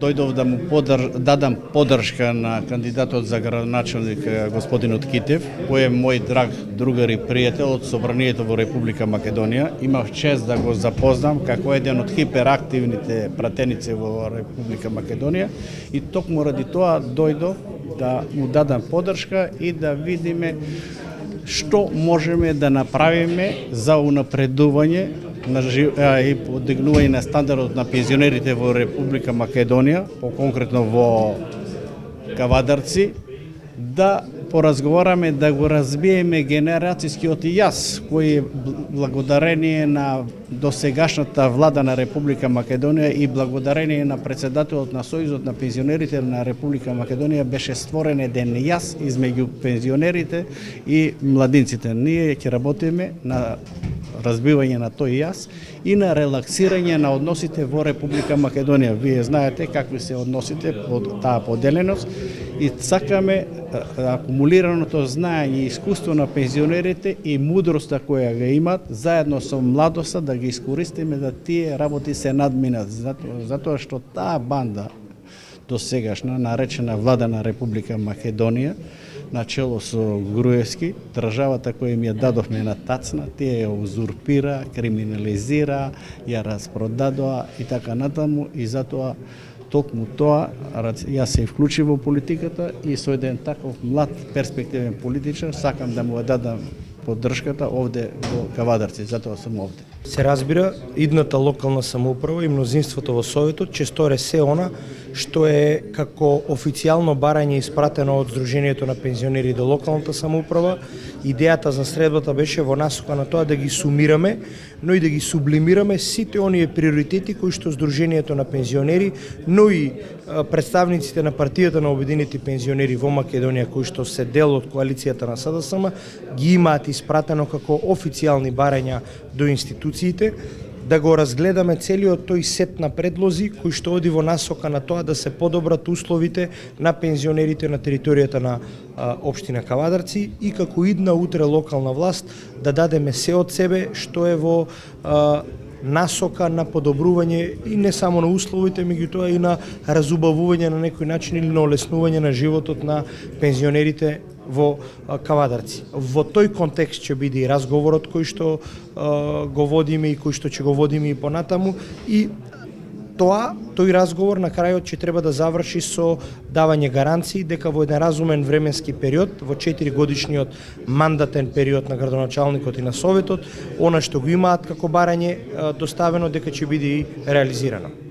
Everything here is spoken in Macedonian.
Дојдов да му дадам поддршка на кандидатот за градоначелник господинот Китев, кој е мој драг другар и пријател од Собранието во Република Македонија. Имав чест да го запознам како еден од хиперактивните пратеници во Република Македонија и токму ради тоа дојдов да му дадам поддршка и да видиме што можеме да направиме за унапредување и подигнување на стандардот на пензионерите во Република Македонија, по-конкретно во Кавадарци, да поразговараме, да го разбиеме генерацијскиот јаз, кој благодарение на досегашната влада на Република Македонија и благодарение на председателот на Сојузот на пензионерите на Република Македонија беше створен еден јаз измеѓу пензионерите и младинците. Ние ќе работиме на разбивање на тој јаз и на релаксирање на односите во Република Македонија. Вие знаете какви се односите под таа поделеност и сакаме акумулираното знаење и искуство на пензионерите и мудроста која ga имат заедно со младоста да ги искористиме да тие работи се надминат, затоа што таа банда досегашна наречена влада на Република Македонија начело со Груевски, државата која им ја дадовме на тацна, тие ја узурпира, криминализира, ја распродадоа и така натаму и затоа токму тоа јас се вклучив во политиката и со еден таков млад перспективен политичар сакам да му ја дадам поддршката овде во Кавадарци, затоа сум овде. Се разбира, идната локална самоуправа и мнозинството во Советот ќе сторе се она што е како официјално барање испратено од Сдруженијето на пензионери до локалната самоуправа. Идејата за средбата беше во насока на тоа да ги сумираме, но и да ги сублимираме сите оние приоритети кои што Сдруженијето на пензионери, но и представниците на партијата на обединети пензионери во Македонија кои што се дел од коалицијата на СДСМ ги имаат испратено како официјални барања до институциите, да го разгледаме целиот тој сет на предлози кои што оди во насока на тоа да се подобрат условите на пензионерите на територијата на општина Кавадарци и како идна утре локална власт да дадеме се од себе што е во насока на подобрување и не само на условите, меѓутоа и на разубавување на некој начин или на олеснување на животот на пензионерите во Кавадарци. Во тој контекст ќе биде и разговорот кој што го водиме и кој што ќе го водиме и понатаму и тој разговор на крајот ќе треба да заврши со давање гаранции дека во еден разумен временски период, во 4-годишниот мандатен период на градоначалникот и на Советот, она што го имаат како барање доставено дека ќе биде и реализирано.